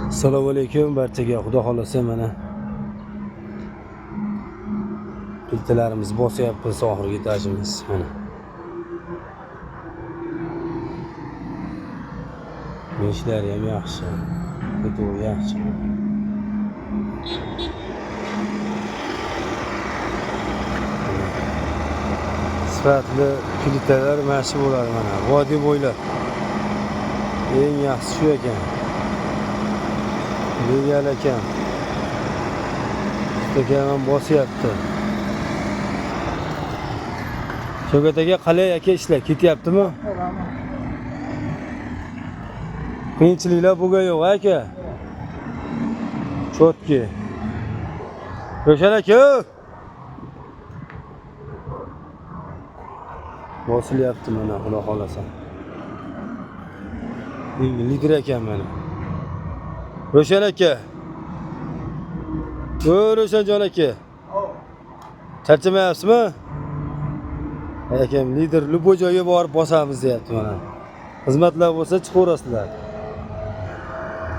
Assalomu alaykum barchaga. Xudo xolasa mana piltalarimiz bosyapmiz oxirgi etajimiz mana. Ishlari ham yaxshi. Bituv yaxshi. Sifatli piltalar mashhur bo'ladi mana. Vodiy bo'ylab. Eng yaxshi shu ekan. Legal ekan. Ustaga bosyapti. Shavkat aka qalay aka ishlar ketyaptimi? Qiyinchiliklar bo'lgan yo'q aka. Chotki. Ro'shan aka. Bosilyapti mana xudo xolasa. Lider ekan mana. Ro'shan aka. Ro'shanjon aka. Charchamayapsizmi? Akam lider luboy joyga borib bosamiz deyapti mana. Xizmatlar bo'lsa chiqaverasizlar.